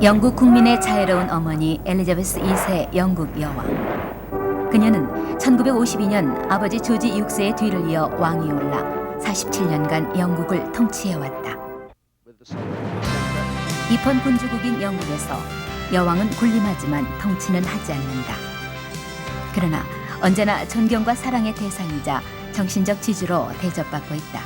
영국 국민의 자애로운 어머니 엘리자베스 2세 영국 여왕. 그녀는 1952년 아버지 조지 6세의 뒤를 이어 왕위에 올라 47년간 영국을 통치해왔다. 입헌 군주국인 영국에서 여왕은 군림하지만 통치는 하지 않는다. 그러나 언제나 존경과 사랑의 대상이자 정신적 지주로 대접받고 있다.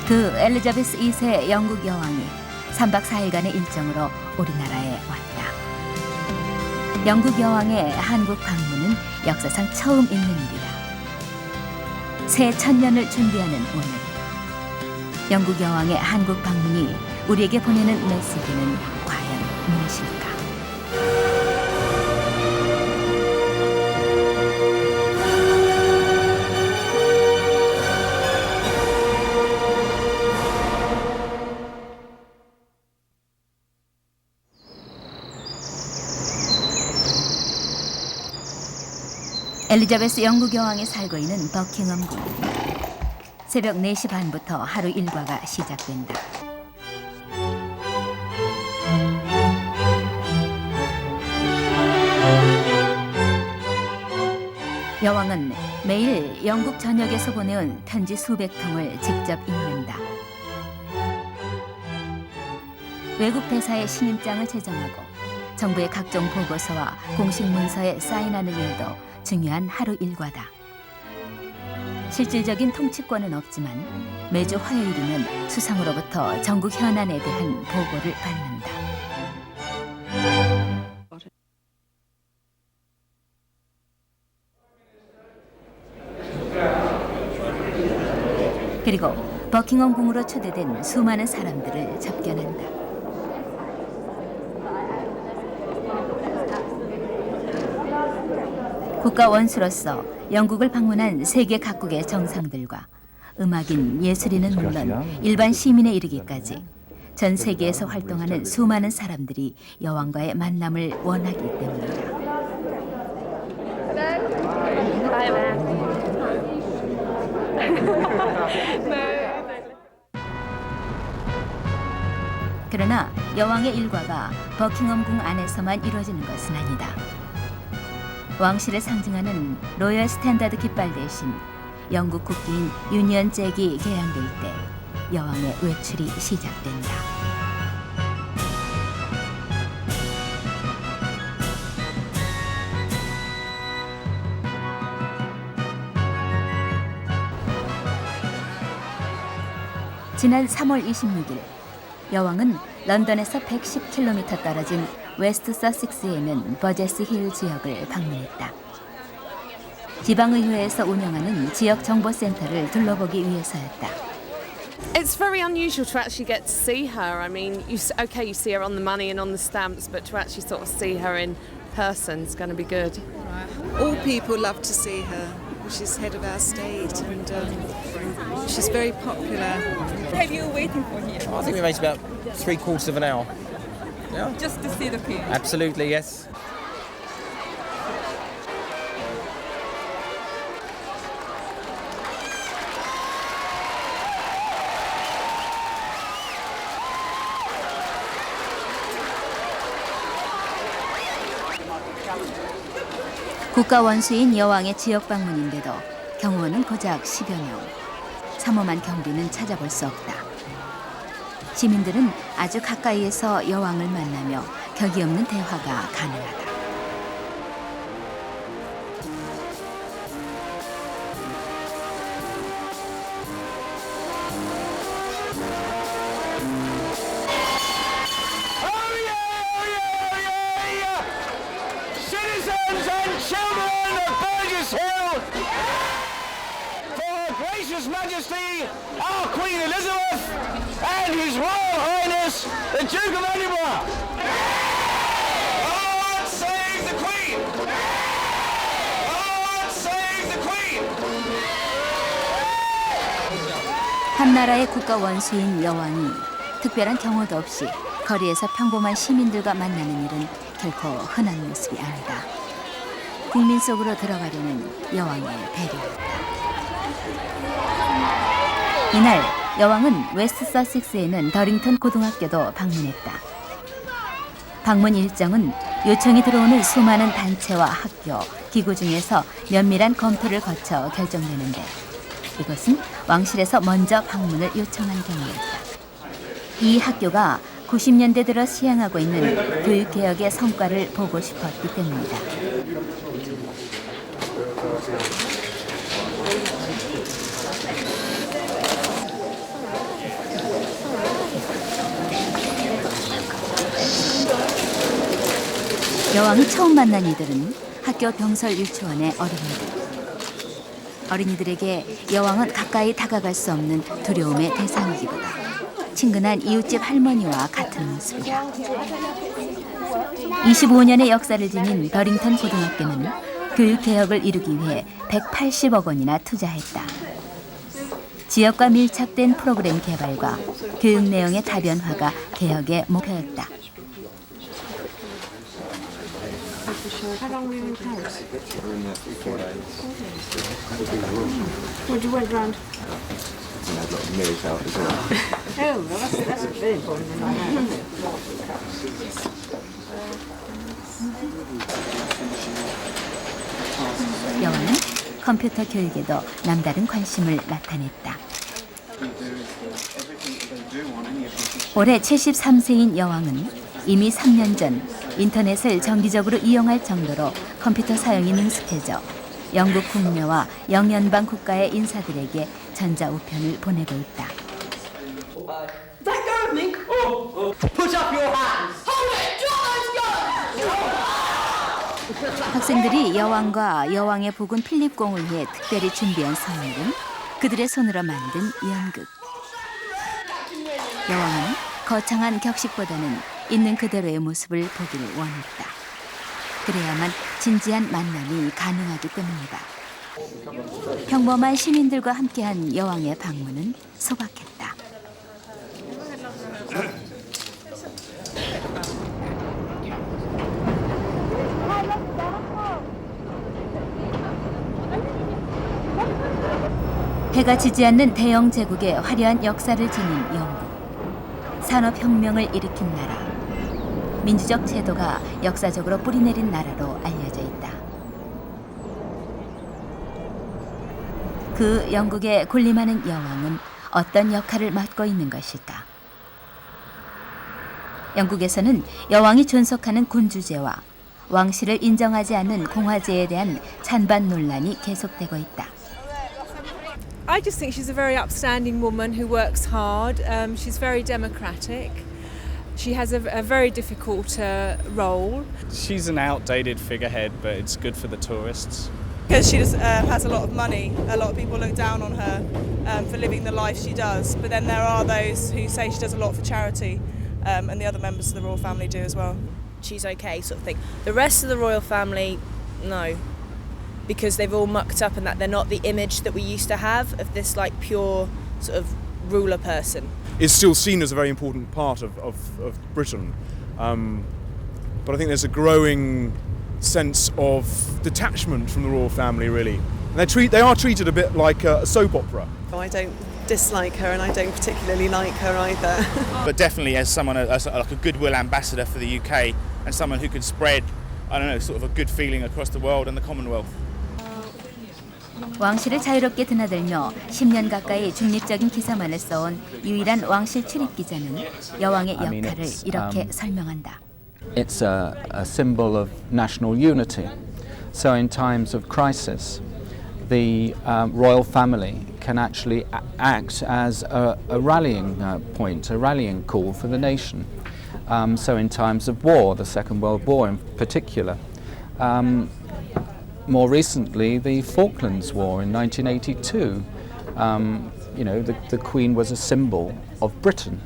그 엘리자베스 2세 영국 여왕이 3박 4일간의 일정으로 우리나라에 왔다. 영국 여왕의 한국 방문은 역사상 처음 있는 일이다. 새 천년을 준비하는 오늘, 영국 여왕의 한국 방문이 우리에게 보내는 메시지는 과연 무엇일까? 엘리자베스 영국 여왕이 살고 있는 버킹엄궁. 새벽 4시 반부터 하루 일과가 시작된다. 여왕은 매일 영국 전역에서 보내온 편지 수백 통을 직접 읽는다. 외국 대사의 신임장을 제정하고 정부의 각종 보고서와 공식 문서에 사인하는 일도 중요한 하루 일과다. 실질적인 통치권은 없지만 매주 화요일이면 수상으로부터 전국 현안에 대한 보고를 받는다. 그리고 버킹엄 궁으로 초대된 수많은 사람들을 접견한다. 국가 원수로서 영국을 방문한 세계 각국의 정상들과 음악인, 예술인은 물론 일반 시민에 이르기까지 전 세계에서 활동하는 수많은 사람들이 여왕과의 만남을 원하기 때문이다. 그러나 여왕의 일과가 버킹엄 궁 안에서만 이루어지는 것은 아니다. 왕실을 상징하는 로열 스탠다드 깃발 대신 영국 국기인 유니언 잭이 개양될 때 여왕의 외출이 시작된다. 지난 3월 26일 여왕은 런던에서 110km 떨어진 웨스트 서식스에 있는 버제스 힐 지역을 방문했다. 지방의회에서 운영하는 지역 정보센터를 둘러보기 위해서였다. It's very unusual to actually get to see her. I mean, you see her on the money and on the stamps, but to actually sort of see her in person is going to be good. All people love to see her. She's head of our state and she's very popular. Have you waiting for here? I think we waited about 3/4 of an hour. Yeah. Just to see the queen? Absolutely, yes. 국가 원수인 여왕의 지역 방문인데도 경호원은 고작 10여 명. 삼엄한 경비는 찾아볼 수 없다. 시민들은 아주 가까이에서 여왕을 만나며 격이 없는 대화가 가능하다. Citizens and children of Burgess Hill, for Her Gracious Majesty, our Queen Elizabeth, and His Royal Highness, the Duke of Edinburgh. God save the Queen! God save the Queen! 한 나라의 국가 원수인 여왕이 특별한 경호도 없이 거리에서 평범한 시민들과 만나는 일은 결코 흔한 모습이 아니다. 국민 속으로 들어가려는 여왕의 배려였다. 이날 여왕은 웨스트 서식스에 있는 더링턴 고등학교도 방문했다. 방문 일정은 요청이 들어오는 수많은 단체와 학교, 기구 중에서 면밀한 검토를 거쳐 결정되는데 이것은 왕실에서 먼저 방문을 요청한 경우였다. 이 학교가 90년대 들어 시행하고 있는 교육개혁의 성과를 보고 싶었기 때문이다. 여왕이 처음 만난 이들은 학교 병설 유치원의 어린이들. 어린이들에게 여왕은 가까이 다가갈 수 없는 두려움의 대상이기보다 친근한 이웃집 할머니와 같은 모습이다. 25년의 역사를 지닌 더링턴 고등학교는 교육개혁을 이루기 위해 180억 원이나 투자했다. 지역과 밀착된 프로그램 개발과 교육 내용의 다변화가 개혁의 목표였다. How long were you in Paris? Would you went round? Oh, well, that's very important in my mind, isn't it? 여왕은 컴퓨터 교육에도 남다른 관심을 나타냈다. 올해 73세인 여왕은 이미 3년 전 인터넷을 정기적으로 이용할 정도로 컴퓨터 사용이 능숙해져 영국 국내와 영연방 국가의 인사들에게 전자우편을 보내고 있다. 학생들이 여왕과 여왕의 부군 필립공을 위해 특별히 준비한 선물은 그들의 손으로 만든 연극. 여왕은 거창한 격식보다는 있는 그대로의 모습을 보기를 원했다. 그래야만 진지한 만남이 가능하기 때문이다. 평범한 시민들과 함께한 여왕의 방문은 소박했다. 해가 지지 않는 대영 제국의 화려한 역사를 지닌 영국. 산업혁명을 일으킨 나라. 민주적 제도가 역사적으로 뿌리내린 나라로 알려져 있다. 그 영국의 군림하는 여왕은 어떤 역할을 맡고 있는 것일까? 영국에서는 여왕이 존속하는 군주제와 왕실을 인정하지 않는 공화제에 대한 찬반 논란이 계속되고 있다. I just think she's a very upstanding woman who works hard. She's very democratic. She has a very difficult role. She's an outdated figurehead, but it's good for the tourists. Because she just has a lot of money. A lot of people look down on her for living the life she does. But then there are those who say she does a lot for charity, and the other members of the royal family do as well. She's okay, sort of thing. The rest of the royal family, no. Because they've all mucked up and that they're not the image that we used to have of this like pure sort of ruler person. It's still seen as a very important part of Britain, but I think there's a growing sense of detachment from the royal family, really. And they are treated a bit like a soap opera. I don't dislike her and I don't particularly like her either. But definitely as someone, as like a goodwill ambassador for the UK and someone who can spread, I don't know, sort of a good feeling across the world and the Commonwealth. 왕실을 자유롭게 드나들며 10년 가까이 중립적인 기사만을 써온 유일한 왕실 출입 기자는 여왕의 역할을 이렇게 설명한다. It's a symbol of national unity. So in times of crisis, the royal family can actually act as a rallying point, a rallying call for the nation. So in times of war, the Second World War in particular, more recently the Falklands War in 1982, you know, the Queen was a symbol of Britain.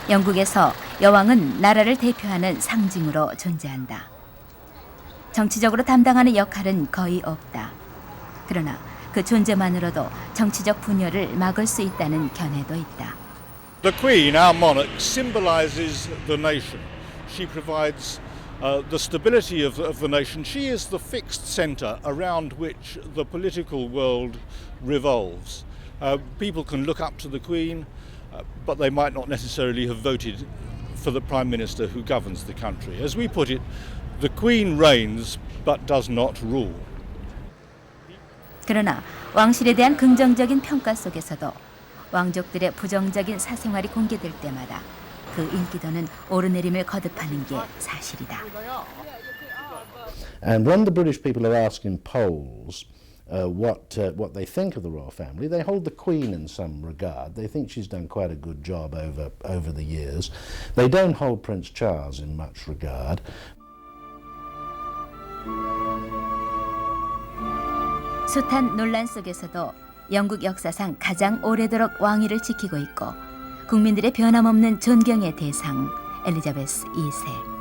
영국에서 여왕은 나라를 대표하는 상징으로 존재한다. 정치적으로 담당하는 역할은 거의 없다. 그러나 그 존재만으로도 정치적 분열을 막을 수 있다는 견해도 있다. The Queen, our monarch, symbolises the nation. She provides the stability of the nation. She is the fixed centre around which the political world revolves. People can look up to the Queen. but they might not necessarily have voted for the Prime Minister who governs the country. As we put it, the Queen reigns but does not rule. 그러나 왕실에 대한 긍정적인 평가 속에서도 왕족들의 부정적인 사생활이 공개될 때마다 그 인기도는 오르내림을 거듭하는 게 사실이다. And when the British people are asked in polls what they think of the royal family, they hold the Queen in some regard. They think she's done quite a good job over the years. They don't hold Prince Charles in much regard. 숱한 논란 속에서도 영국 역사상 가장 오래도록 왕위를 지키고 있고 국민들의 변함없는 존경의 대상 엘리자베스 2세.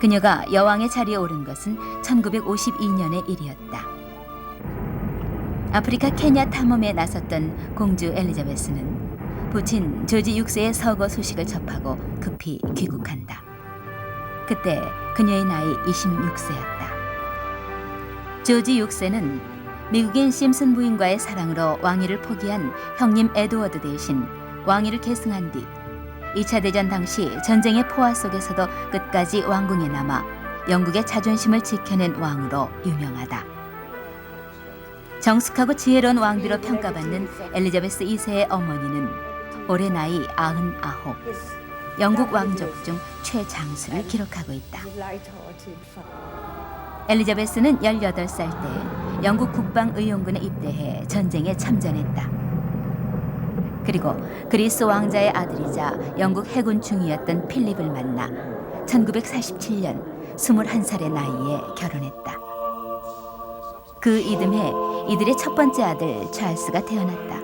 그녀가 여왕의 자리에 오른 것은 1952년의 일이었다. 아프리카 케냐 탐험에 나섰던 공주 엘리자베스는 부친 조지 6세의 서거 소식을 접하고 급히 귀국한다. 그때 그녀의 나이 26세였다. 조지 6세는 미국인 심슨 부인과의 사랑으로 왕위를 포기한 형님 에드워드 대신 왕위를 계승한 뒤 2차 대전 당시 전쟁의 포화 속에서도 끝까지 왕궁에 남아 영국의 자존심을 지켜낸 왕으로 유명하다. 정숙하고 지혜로운 왕비로 평가받는 엘리자베스 2세의 어머니는 올해 나이 99, 영국 왕족 중 최장수를 기록하고 있다. 엘리자베스는 18살 때 영국 국방의용군에 입대해 전쟁에 참전했다. 그리고 그리스 왕자의 아들이자 영국 해군 중위였던 필립을 만나 1947년 21살의 나이에 결혼했다. 그 이듬해 이들의 첫 번째 아들 찰스가 태어났다.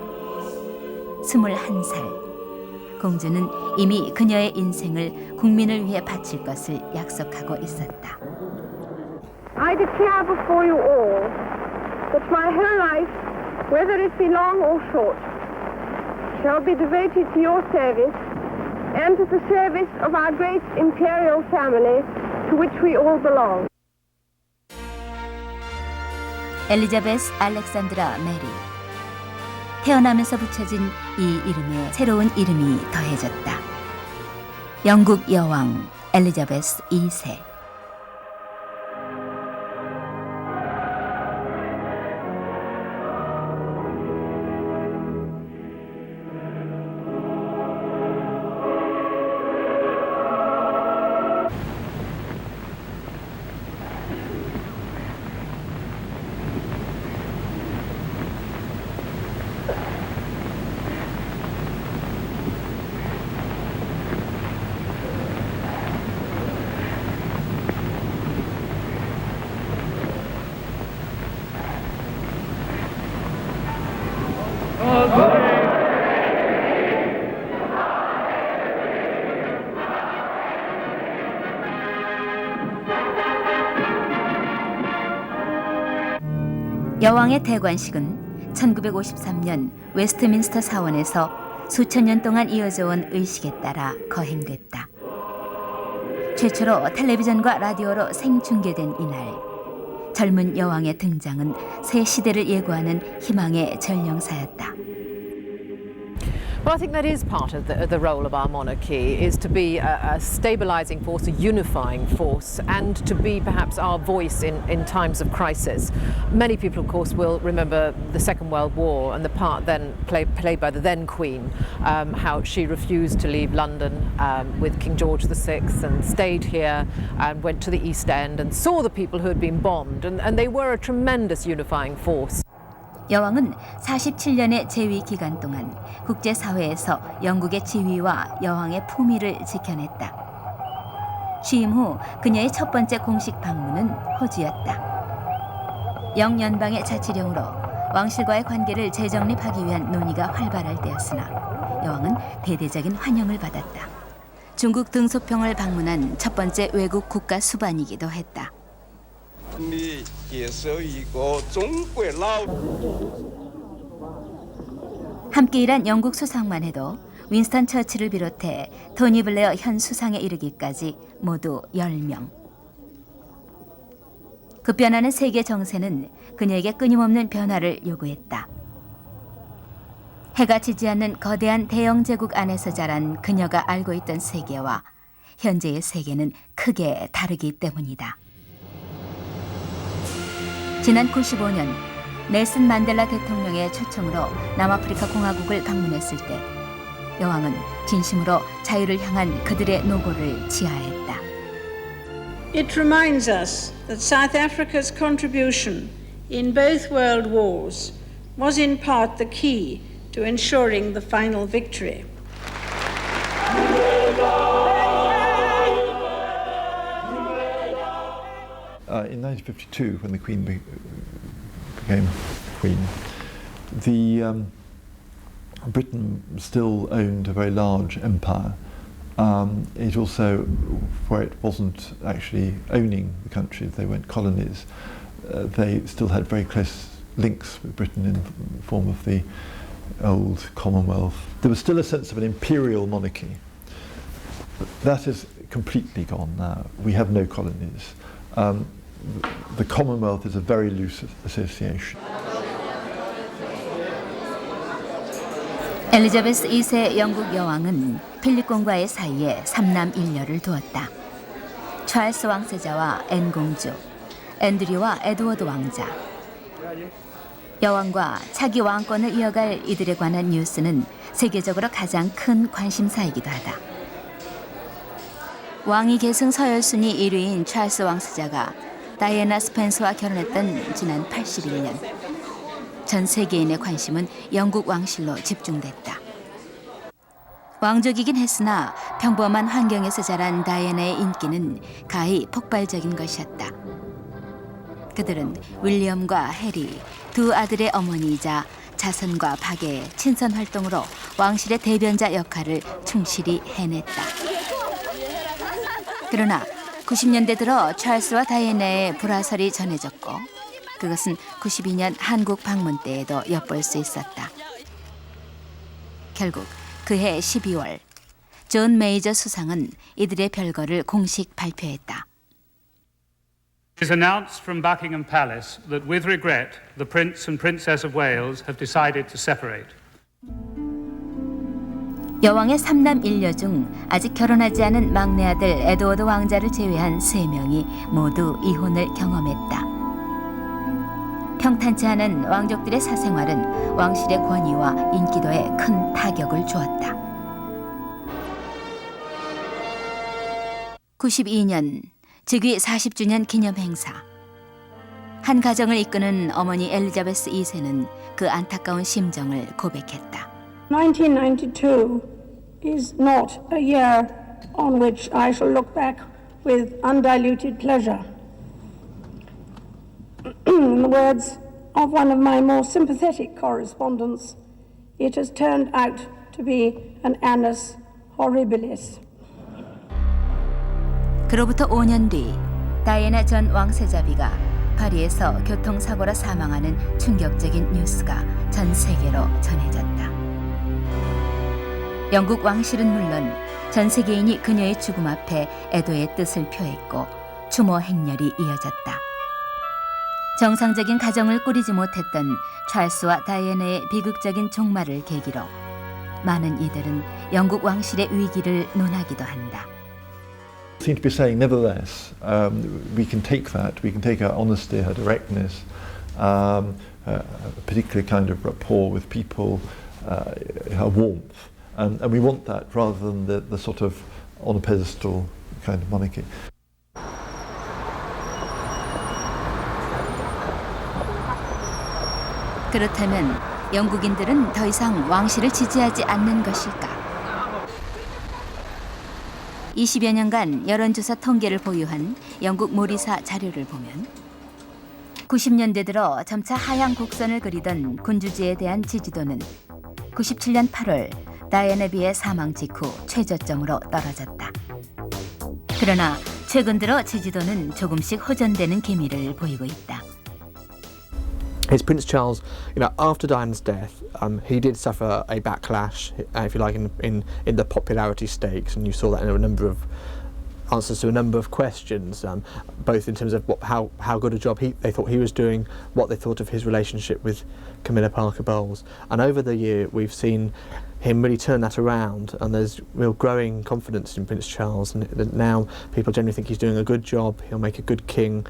21살. 공주는 이미 그녀의 인생을 국민을 위해 바칠 것을 약속하고 있었다. I declare before you all that my whole life, whether it be long or short, shall be devoted to your service and to the service of our great imperial family to which we all belong. 엘리자베스 알렉산드라 메리. 태어나면서 붙여진 이 이름에 새로운 이름이 더해졌다. 영국 여왕 엘리자베스 2세. 여왕의 대관식은 1953년 웨스트민스터 사원에서 수천 년 동안 이어져 온 의식에 따라 거행됐다. 최초로 텔레비전과 라디오로 생중계된 이날, 젊은 여왕의 등장은 새 시대를 예고하는 희망의 전령사였다. Well, I think that is part of the role of our monarchy, is to be a stabilising force, a unifying force, and to be perhaps our voice in times of crisis. Many people, of course, will remember the Second World War and the part then played by the then Queen, how she refused to leave London with King George VI and stayed here and went to the East End and saw the people who had been bombed, and they were a tremendous unifying force. 여왕은 47년의 재위 기간 동안 국제사회에서 영국의 지위와 여왕의 품위를 지켜냈다. 취임 후 그녀의 첫 번째 공식 방문은 호주였다. 영연방의 자치령으로 왕실과의 관계를 재정립하기 위한 논의가 활발할 때였으나 여왕은 대대적인 환영을 받았다. 중국 등소평을 방문한 첫 번째 외국 국가 수반이기도 했다. 함께 일한 영국 수상만 해도 윈스턴 처칠을 비롯해 토니 블레어 현 수상에 이르기까지 모두 10명. 급변하는 세계 정세는 그녀에게 끊임없는 변화를 요구했다. 해가 지지 않는 거대한 대영 제국 안에서 자란 그녀가 알고 있던 세계와 현재의 세계는 크게 다르기 때문이다. 지난 95년 넬슨 만델라 대통령의 초청으로 남아프리카 공화국을 방문했을 때 여왕은 진심으로 자유를 향한 그들의 노고를 지하했다. It reminds us that South Africa's contribution in both world wars was in part the key to ensuring the final victory. In 1952, when the Queen became Queen, Britain still owned a very large empire. It also, where it wasn't actually owning the country, they weren't colonies, they still had very close links with Britain in the form of the old Commonwealth. There was still a sense of an imperial monarchy. That is completely gone now. We have no colonies. The Commonwealth is a very loose association. 엘리자베스 2세 영국 여왕은 필립 공과의 사이에 3남 1녀를 두었다. 찰스 왕세자와 앤 공주, 앤드류와 에드워드 왕자. 여왕과 차기 왕권을 이어갈 이들에 관한 뉴스는 세계적으로 가장 큰 관심사이기도 하다. 왕위 계승 서열순위 1위인 찰스 왕세자가 다이애나 스펜서와 결혼했던 지난 81년. 전 세계인의 관심은 영국 왕실로 집중됐다. 왕족이긴 했으나 평범한 환경에서 자란 다이애나의 인기는 가히 폭발적인 것이었다. 그들은 윌리엄과 해리, 두 아들의 어머니이자 자선과 박의 친선 활동으로 왕실의 대변자 역할을 충실히 해냈다. 그러나 90년대 들어 찰스와 다이애나의 불화설이 전해졌고 그것은 92년 한국 방문 때에도 엿볼 수 있었다. 결국 그해 12월 존 메이저 수상은 이들의 별거를 공식 발표했다. It is announced from Buckingham Palace that with regret the Prince and Princess of Wales have decided to separate. 여왕의 3남 1녀 중 아직 결혼하지 않은 막내 아들 에드워드 왕자를 제외한 3명이 모두 이혼을 경험했다. 평탄치 않은 왕족들의 사생활은 왕실의 권위와 인기도에 큰 타격을 주었다. 92년 즉위 40주년 기념 행사. 한 가정을 이끄는 어머니 엘리자베스 2세는 그 안타까운 심정을 고백했다. 1992 is not a year on which I shall look back with undiluted pleasure. In the words of one of my more sympathetic correspondents, it has turned out to be an annus horribilis. 그로부터 5년 뒤 다이애나 전 왕세자비가 파리에서 교통사고로 사망하는 충격적인 뉴스가 전 세계로 전해졌다. 영국 왕실은 물론 전 세계인이 그녀의 죽음 앞에 애도의 뜻을 표했고 추모 행렬이 이어졌다. 정상적인 가정을 꾸리지 못했던 찰스와 다이애나의 비극적인 종말을 계기로 많은 이들은 영국 왕실의 위기를 논하기도 한다. Seem to be saying, nevertheless, we can take that. We can take her honesty, her directness, a particular kind of rapport with people, her warmth, and we want that rather than the sort of on a pedestal kind of monarchy. 그렇다면 영국인들은 더 이상 왕실을 지지하지 않는 것일까? 20여 년간 여론조사 통계를 보유한 영국 모리사 자료를 보면 90년대 들어 점차 하향 곡선을 그리던 군주제에 대한 지지도는 97년 8월 다이애나 비의 사망 직후 최저점으로 떨어졌다. 그러나 최근 들어 지지도는 조금씩 호전되는 기미를 보이고 있다. His Prince Charles, after Diana's death, he did suffer a backlash, if you like, in the popularity stakes, and you saw that in a number of answers to a number of questions, both in terms of how good a job they thought he was doing, what they thought of his relationship with Camilla Parker Bowles. And over the year we've seen him really turn that around, and there's real growing confidence in Prince Charles, and that now people generally think he's doing a good job, he'll make a good king,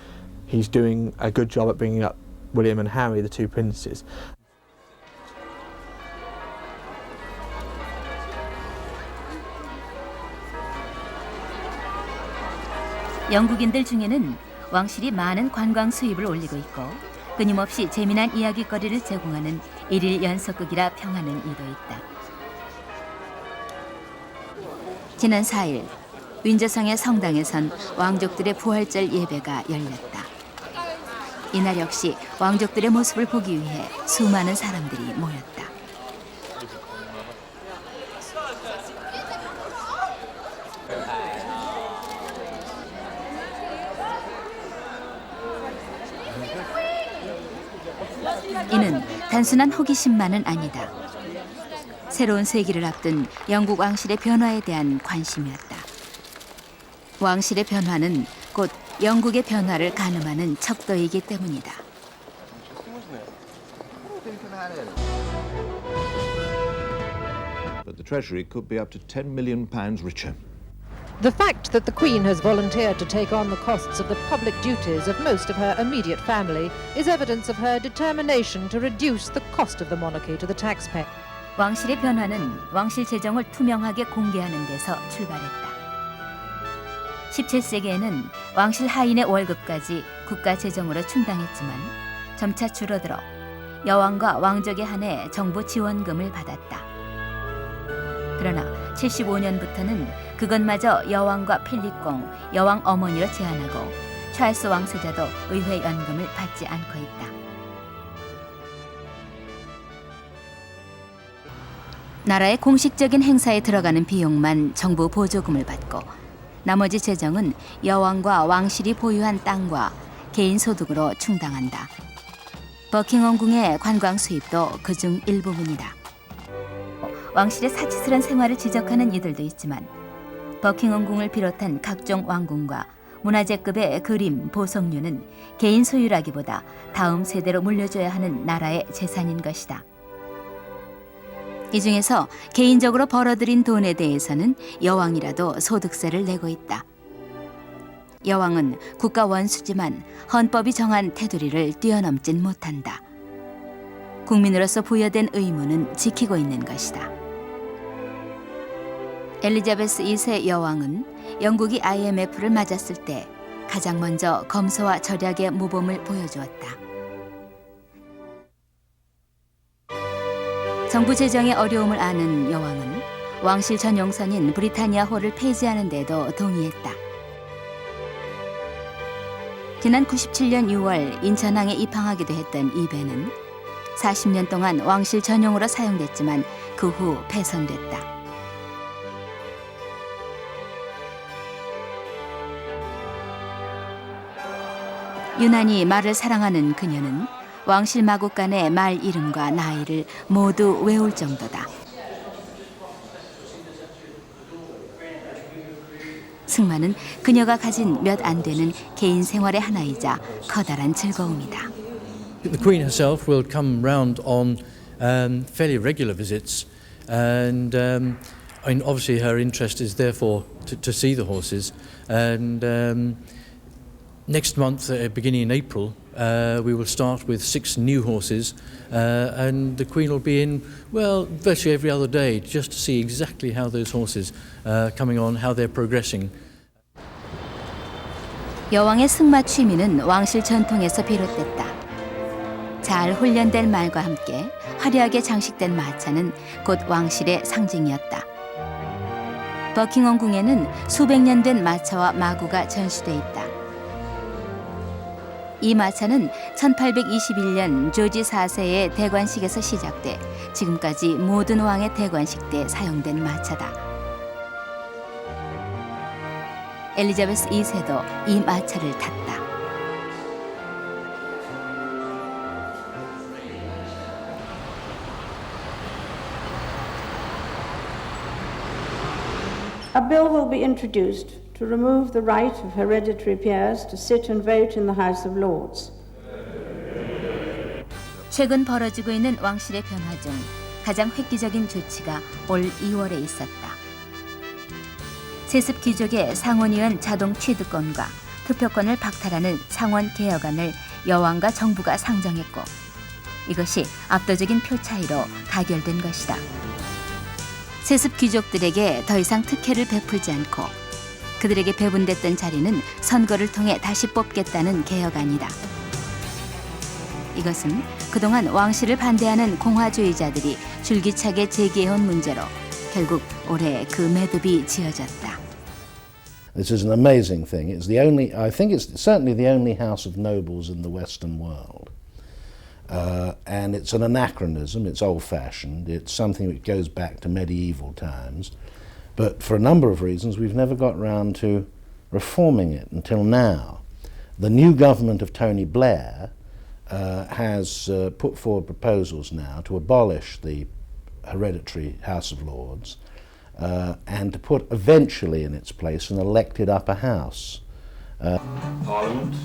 he's doing a good job at bringing up William and Harry, the two princes. 영국인들 중에는 왕실이 많은 관광 수입을 올리고 있고 끊임없이 재미난 이야기거리를 제공하는 일일 연속극이라 평하는 이도 있다. 지난 4일 윈저성의 성당에선 왕족들의 부활절 예배가 열렸다. 이날 역시 왕족들의 모습을 보기 위해 수많은 사람들이 모였다. 이는 단순한 호기심만은 아니다. 새로운 세기를 앞둔 영국 왕실의 변화에 대한 관심이었다. 왕실의 변화는 곧 영국의 변화를 가늠하는 척도이기 때문이다. But the Treasury could be up to £10 million richer. The fact that the Queen has volunteered to take on the costs of the public duties of most of her immediate family is evidence of her determination to reduce the cost of the monarchy to the taxpayer. 왕실의 변화는 왕실 재정을 투명하게 공개하는 데서 출발했다. 17세기에는 왕실 하인의 월급까지 국가 재정으로 충당했지만 점차 줄어들어 여왕과 왕족에 한해 정부 지원금을 받았다. 그러나 75년부터는 그것마저 여왕과 필립공, 여왕 어머니로 제한하고 찰스 왕세자도 의회 연금을 받지 않고 있다. 나라의 공식적인 행사에 들어가는 비용만 정부 보조금을 받고 나머지 재정은 여왕과 왕실이 보유한 땅과 개인 소득으로 충당한다. 버킹엄 궁의 관광 수입도 그중 일부분이다. 왕실의 사치스런 생활을 지적하는 이들도 있지만 버킹엄 궁을 비롯한 각종 왕궁과 문화재급의 그림, 보석류는 개인 소유라기보다 다음 세대로 물려줘야 하는 나라의 재산인 것이다. 이 중에서 개인적으로 벌어들인 돈에 대해서는 여왕이라도 소득세를 내고 있다. 여왕은 국가 원수지만 헌법이 정한 테두리를 뛰어넘진 못한다. 국민으로서 부여된 의무는 지키고 있는 것이다. 엘리자베스 2세 여왕은 영국이 IMF를 맞았을 때 가장 먼저 검소와 절약의 모범을 보여주었다. 정부 재정의 어려움을 아는 여왕은 왕실 전용선인 브리타니아호를 폐지하는 데도 동의했다. 지난 97년 6월 인천항에 입항하기도 했던 이 배는 40년 동안 왕실 전용으로 사용됐지만 그 후 폐선됐다. 유난히 말을 사랑하는 그녀는 왕실 마국간의 말 이름과 나이를 모두 외울 정도다. 승마는 그녀가 가진 몇 안 되는 개인 생활의 하나이자 커다란 즐거움이다. The Queen herself will come round on fairly regular visits, and obviously her interest is therefore to see the horses. And next month, beginning in April, we will start with 6 new horses, and the Queen will be in, well, virtually every other day just to see exactly how those horses are coming on, how they're progressing. 여왕의 승마 취미는 왕실 전통에서 비롯됐다. 잘 훈련된 말과 함께 화려하게 장식된 마차는 곧 왕실의 상징이었다. 버킹엄 궁에는 수백 년 된 마차와 마구가 전시돼 있다. 이 마차는 1821년 조지 4세의 대관식에서 시작돼 지금까지 모든 왕의 대관식 때 사용된 마차다. 엘리자베스 2세도 이 마차를 탔다. A bill will be introduced to remove the right of hereditary peers to sit and vote in the House of Lords. 최근 벌어지고 있는 왕실의 변화 중 가장 획기적인 조치가 올 2월에 있었다. 세습 귀족의 상원의원 자동 취득권과 투표권을 박탈하는 상원 개혁안을 여왕과 정부가 상정했고 이것이 압도적인 표 차이로 가결된 것이다. 세습 귀족들에게 더 이상 특혜를 베풀지 않고 그들에게 배분됐던 자리는 선거를 통해 다시 뽑겠다는 개혁안이다. 이것은 그동안 왕실을 반대하는 공화주의자들이 줄기차게 제기해온 문제로 결국 올해 그 매듭이 지어졌다. This is an amazing thing. It's the only, I think it's certainly the only house of nobles in the Western world. And it's an anachronism, it's old-fashioned, it's something that goes back to medieval times. But for a number of reasons, we've never got round to reforming it until now. The new government of Tony Blair has put forward proposals now to abolish the hereditary House of Lords and to put eventually in its place an elected upper house. Parliament.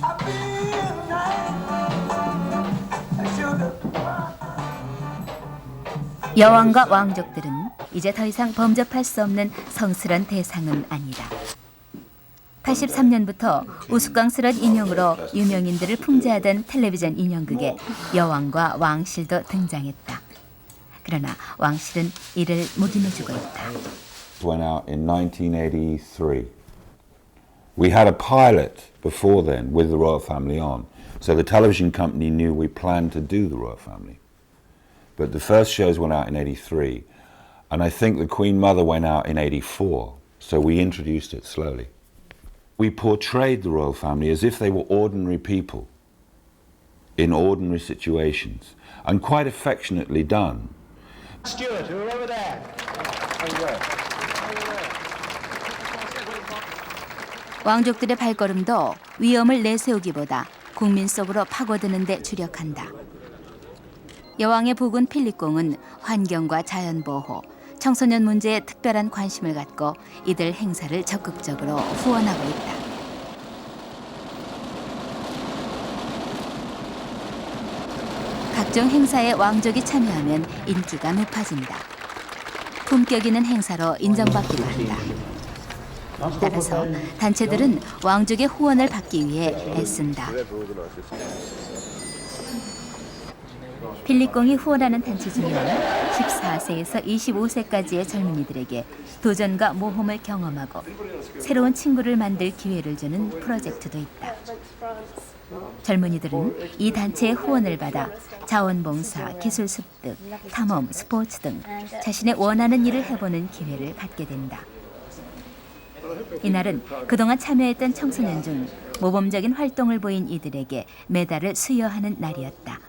여왕과 왕족들은 이제 더 이상 범접할 수 없는 성스런 대상은 아니다. 83년부터 우스꽝스런 인형으로 유명인들을 풍자하던 텔레비전 인형극에 여왕과 왕실도 등장했다. 그러나 왕실은 이를 묵인해주고 있다. Went out in 1983. We had a pilot before then with the royal family on, so the television company knew we planned to do the royal family. But the first shows went out in 83, and I think the Queen Mother went out in 84, so we introduced it slowly. We portrayed the royal family as if they were ordinary people in ordinary situations, and quite affectionately done. Stuart, who are over there. 왕족들의 발걸음도 위험을 내세우기보다 국민 속으로 파고드는 데 주력한다. 여왕의 부군 필립공은 환경과 자연보호, 청소년 문제에 특별한 관심을 갖고 이들 행사를 적극적으로 후원하고 있다. 각종 행사에 왕족이 참여하면 인기가 높아진다. 품격 있는 행사로 인정받기도 한다. 따라서 단체들은 왕족의 후원을 받기 위해 애쓴다. 필립공이 후원하는 단체 중에는 14세에서 25세까지의 젊은이들에게 도전과 모험을 경험하고 새로운 친구를 만들 기회를 주는 프로젝트도 있다. 젊은이들은 이 단체의 후원을 받아 자원봉사, 기술 습득, 탐험, 스포츠 등 자신의 원하는 일을 해보는 기회를 갖게 된다. 이날은 그동안 참여했던 청소년 중 모범적인 활동을 보인 이들에게 메달을 수여하는 날이었다.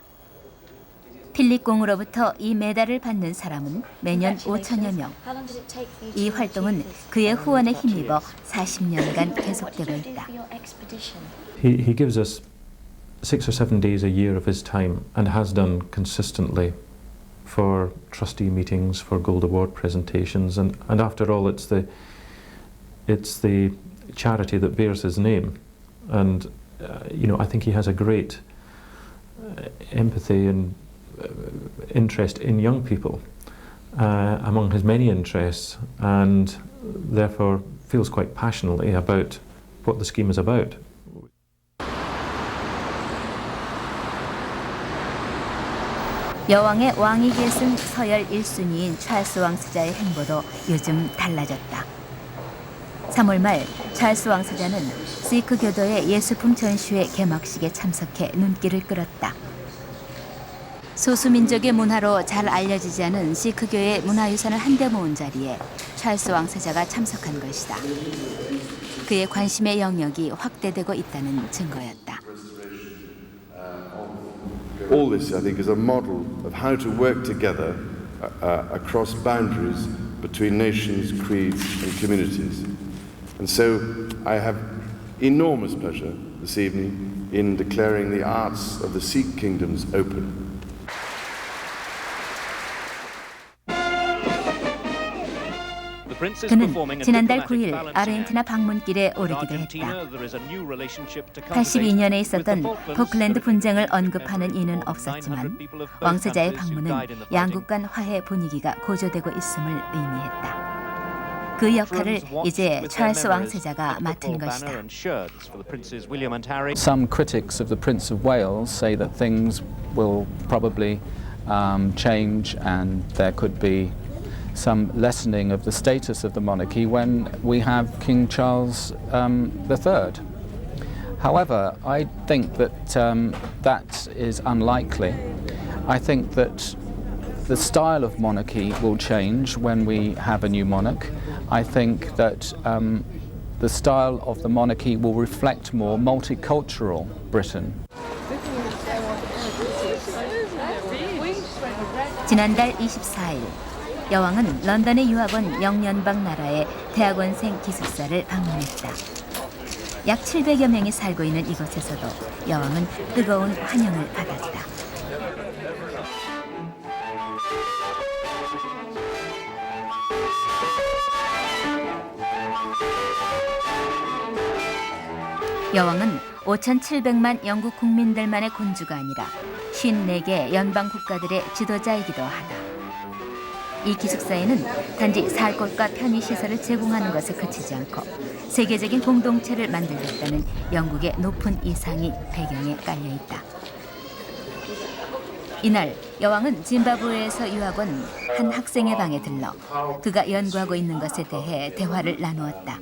필립공으로부터 이 메달을 받는 사람은 매년 5천여 명. 이 활동은 그의 후원에 힘입어 40년간 계속되고 있다. He gives us 6 or 7 days a year of his time and has done consistently for trustee meetings, for gold award presentations, and after all it's the charity that bears his name, and I think he has a great empathy and interest in young people among his many interests, and therefore feels quite passionately about what the scheme is about. 여왕의 왕위기에 쓴 서열 1순위인 찰스 왕세자의 행보도 요즘 달라졌다. 3월 말 찰스 왕세자는 시크 교도의 예수품 전시회 개막식에 참석해 눈길을 끌었다. 소수민족의 문화로 잘 알려지지 않은 시크교의 문화유산을 한데 모은 자리에 찰스 왕세자가 참석한 것이다. 그의 관심의 영역이 확대되고 있다는 증거였다. All this, I think, is a model of how to work together across boundaries between nations, creeds and communities. And so I have enormous pleasure this evening in declaring the arts of the Sikh kingdoms open. The 그는 지난달 9일 아르헨티나 방문길에 오르기도 했다. 82년에 있었던 포클랜드 분쟁을 언급하는 이는 없었지만 왕세자의 방문은 양국 간 화해 분위기가 고조되고 있음을 의미했다. 그 역할을 이제 찰스 왕세자가 맡은 것이다. Some critics of the Prince of Wales say that things will probably change and there could be some lessening of the status of the monarchy when we have King Charles III. However, I think that that is unlikely. I think that the style of monarchy will change when we have a new monarch. I think that the style of the monarchy will reflect more multicultural Britain. 지난달 24일 여왕은 런던의 유학원 영연방 나라의 대학원생 기숙사를 방문했다. 약 700여 명이 살고 있는 이곳에서도 여왕은 뜨거운 환영을 받았다. 여왕은 5,700만 영국 국민들만의 군주가 아니라 54개 연방 국가들의 지도자이기도 하다. 이 기숙사에는 단지 살 곳과 편의시설을 제공하는 것에 그치지 않고 세계적인 공동체를 만들겠다는 영국의 높은 이상이 배경에 깔려있다. 이날 여왕은 짐바브웨에서 유학 온 한 학생의 방에 들러 그가 연구하고 있는 것에 대해 대화를 나누었다.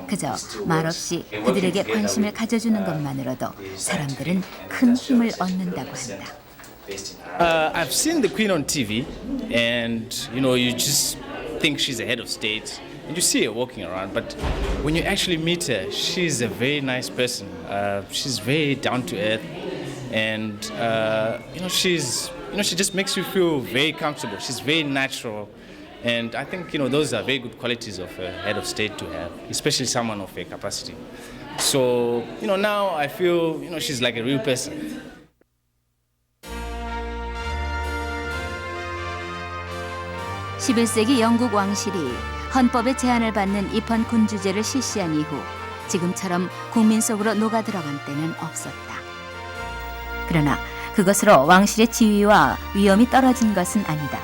그저 말없이 그들에게 관심을 가져주는 것만으로도 사람들은 큰 힘을 얻는다고 한다. I've seen the Queen on TV, and you just think she's a head of state, and you see her walking around. But when you actually meet her, she's a very nice person. She's very down to earth, and she just makes you feel very comfortable. She's very natural. And I think those are very good qualities of a head of state to have, especially someone of her capacity. So now I feel she's like a real person. 11세기 영국 왕실이 헌법의 제한을 받는 입헌 군주제를 실시한 이후 지금처럼 국민 속으로 녹아 들어간 때는 없었다. 그러나 그것으로 왕실의 지위와 위엄이 떨어진 것은 아니다.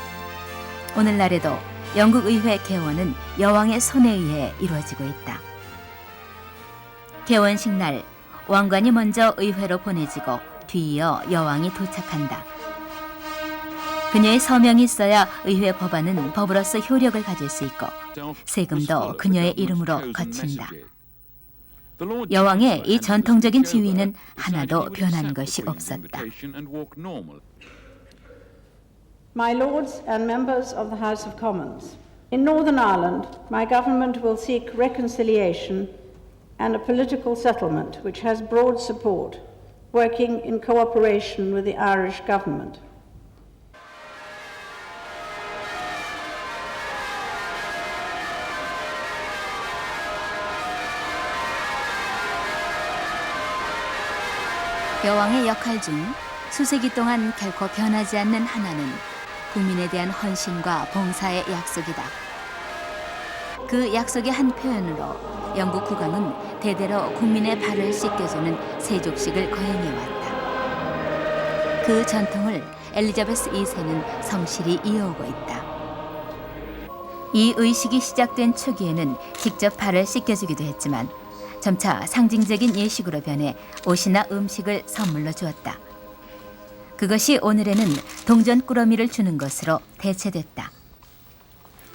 오늘날에도 영국 의회 개원은 여왕의 손에 의해 이루어지고 있다. 개원식 날 왕관이 먼저 의회로 보내지고 뒤이어 여왕이 도착한다. 그녀의 서명이 있어야 의회 법안은 법으로서 효력을 가질 수 있고 세금도 그녀의 이름으로 거친다. 여왕의 이 전통적인 지위는 하나도 변한 것이 없었다. My lords and members of the House of Commons, in Northern Ireland, my government will seek reconciliation and a political settlement which has broad support, working in cooperation with the Irish government. 여왕의 역할 중 수세기 동안 결코 변하지 않는 하나는 국민에 대한 헌신과 봉사의 약속이다. 그 약속의 한 표현으로 영국 국왕은 대대로 국민의 발을 씻겨주는 세족식을 거행해왔다. 그 전통을 엘리자베스 2세는 성실히 이어오고 있다. 이 의식이 시작된 초기에는 직접 발을 씻겨주기도 했지만 점차 상징적인 예식으로 변해 옷이나 음식을 선물로 주었다. 그것이 오늘에는 동전 꾸러미를 주는 것으로 대체됐다.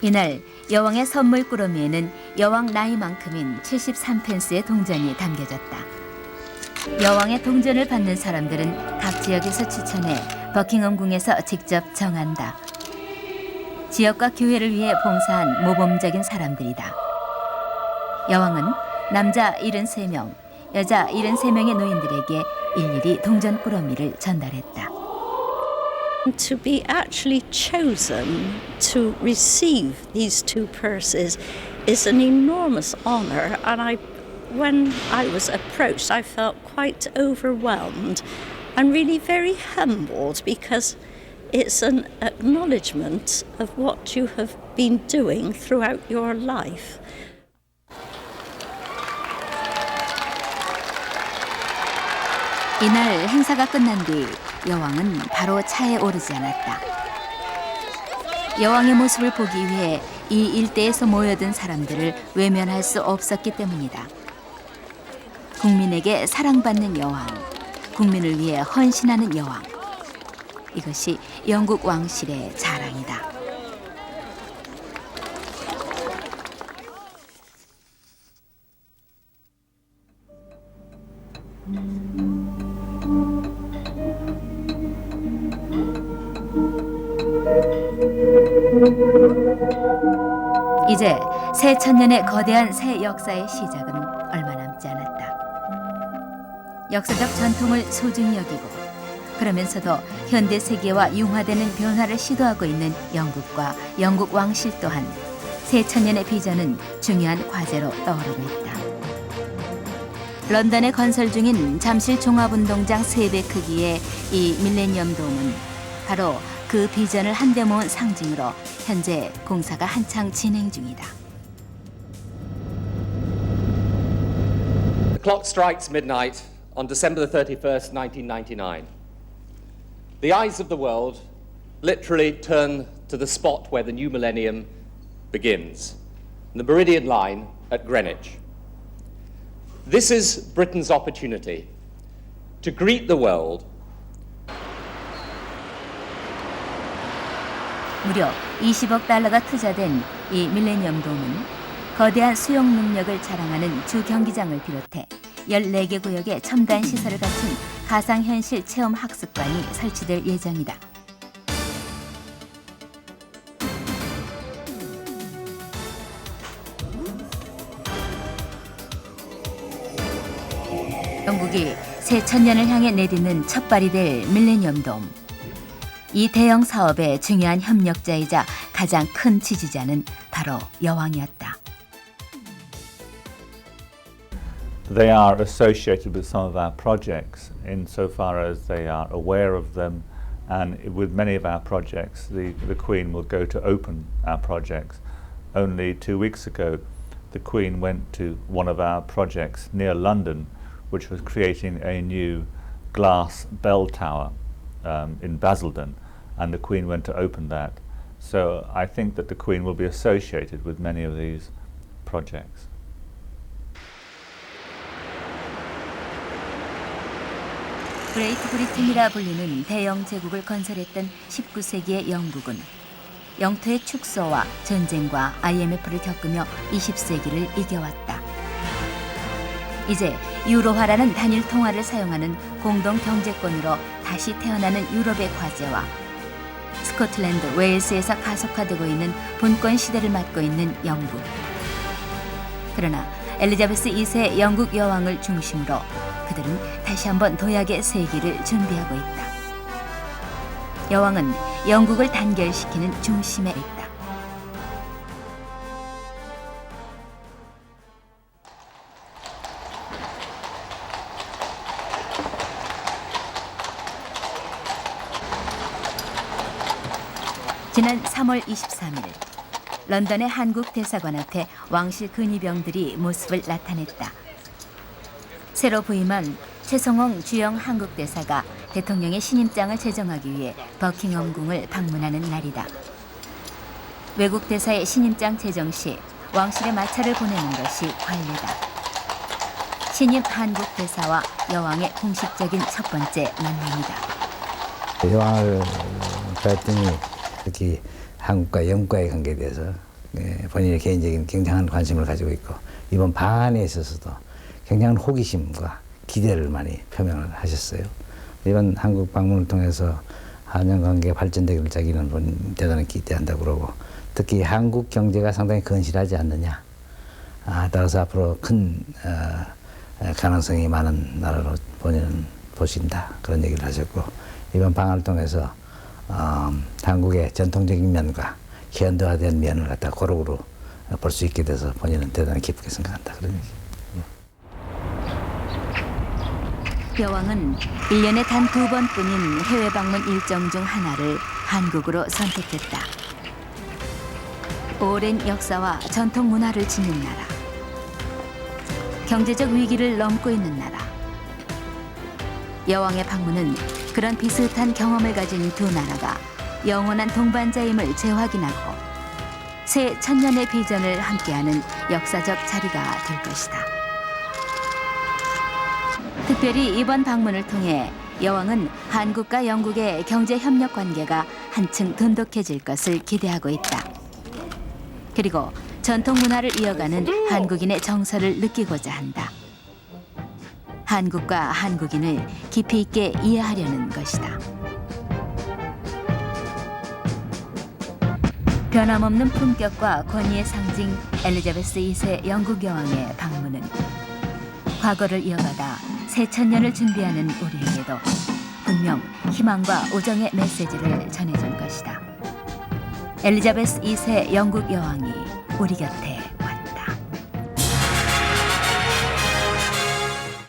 이날 여왕의 선물 꾸러미에는 여왕 나이만큼인 73펜스의 동전이 담겨졌다. 여왕의 동전을 받는 사람들은 각 지역에서 추천해 버킹엄궁에서 직접 정한다. 지역과 교회를 위해 봉사한 모범적인 사람들이다. 여왕은 남자 73명, 여자 73명의 노인들에게 일일이 동전 꾸러미를 전달했다. To be actually chosen to receive these two purses is an enormous honor, and when I was approached, I felt quite overwhelmed and really very humbled because it's an acknowledgement of what you have been doing throughout your life. 이날 행사가 끝난 뒤 여왕은 바로 차에 오르지 않았다. 여왕의 모습을 보기 위해 이 일대에서 모여든 사람들을 외면할 수 없었기 때문이다. 국민에게 사랑받는 여왕, 국민을 위해 헌신하는 여왕. 이것이 영국 왕실의 자랑이다. 이제 새 천년의 거대한 새 역사의 시작은 얼마 남지 않았다. 역사적 전통을 소중히 여기고 그러면서도 현대 세계와 융화되는 변화를 시도하고 있는 영국과 영국 왕실 또한 새 천년의 비전은 중요한 과제로 떠오르고 있다. 런던에 건설 중인 잠실 종합운동장 3배 크기의 이 밀레니엄 돔은 바로 그 비전을 한데 모은 상징으로 현재 공사가 한창 진행 중이다. The clock strikes midnight on December the 31st, 1999. The eyes of the world literally turn to the spot where the new millennium begins, the Meridian Line at Greenwich. This is Britain's opportunity to greet the world. 무려 20억 달러가 투자된 이 밀레니엄 돔은 거대한 수용 능력을 자랑하는 주 경기장을 비롯해 14개 구역의 첨단 시설을 갖춘 가상현실 체험 학습관이 설치될 예정이다. 영국이 새 천년을 향해 내딛는 첫발이 될 밀레니엄 돔. 이 대형 사업의 중요한 협력자이자 가장 큰 지지자는 바로 여왕이었다. They are associated with some of our projects insofar as they are aware of them, and with many of our projects the Queen will go to open our projects. Only 2 weeks ago the Queen went to one of our projects near London, which was creating a new glass bell tower in Basildon, and the Queen went to open that. So I think that the Queen will be associated with many of these projects. 그레이트 브리튼이라 불리는 대영 제국을 건설했던 19세기의 영국은 영토의 축소와 전쟁과 IMF를 겪으며 20세기를 이겨왔다. 이제 유로화라는 단일 통화를 사용하는 공동 경제권으로 다시 태어나는 유럽의 과제와 스코틀랜드, 웨일스에서 가속화되고 있는 분권 시대를 맞고 있는 영국. 그러나 엘리자베스 2세 영국 여왕을 중심으로 그들은 다시 한번 도약의 세기를 준비하고 있다. 여왕은 영국을 단결시키는 중심에 있다. 지난 3월 23일 런던의 한국 대사관 앞에 왕실 근위병들이 모습을 나타냈다. 새로 부임한 최성홍 주영 한국 대사가 대통령의 신임장을 제정하기 위해 버킹엄궁을 방문하는 날이다. 외국 대사의 신임장 제정 시 왕실의 마차를 보내는 것이 관례다. 신임 한국 대사와 여왕의 공식적인 첫 번째 만남이다. 여왕을 뵀더니 특히 한국과 영국과의 관계에 대해서 본인의 개인적인 굉장한 관심을 가지고 있고 이번 방안에 있어서도 굉장한 호기심과 기대를 많이 표명을 하셨어요. 이번 한국 방문을 통해서 한영 관계가 발전되기를 자기는 대단히 기대한다고 그러고 특히 한국 경제가 상당히 건실하지 않느냐. 따라서 앞으로 큰 가능성이 많은 나라로 본인은 보신다. 그런 얘기를 하셨고 이번 방안을 통해서 한국의 전통적인 면과 현대화된 면을 갖다 고루고루 볼 수 있게 돼서 본인은 대단히 기쁘게 생각한다. 그런 얘기. 여왕은 1년에 단 2번뿐인 해외 방문 일정 중 하나를 한국으로 선택했다. 오랜 역사와 전통 문화를 지닌 나라. 경제적 위기를 넘고 있는 나라. 여왕의 방문은 그런 비슷한 경험을 가진 두 나라가 영원한 동반자임을 재확인하고 새 천년의 비전을 함께하는 역사적 자리가 될 것이다. 특별히 이번 방문을 통해 여왕은 한국과 영국의 경제 협력 관계가 한층 돈독해질 것을 기대하고 있다. 그리고 전통 문화를 이어가는 한국인의 정서를 느끼고자 한다. 한국과 한국인을 깊이 있게 이해하려는 것이다. 변함없는 품격과 권위의 상징 엘리자베스 2세 영국 여왕의 방문은 과거를 이어가다 새 천년을 준비하는 우리에게도 분명 희망과 우정의 메시지를 전해줄 것이다. 엘리자베스 2세 영국 여왕이 우리 곁에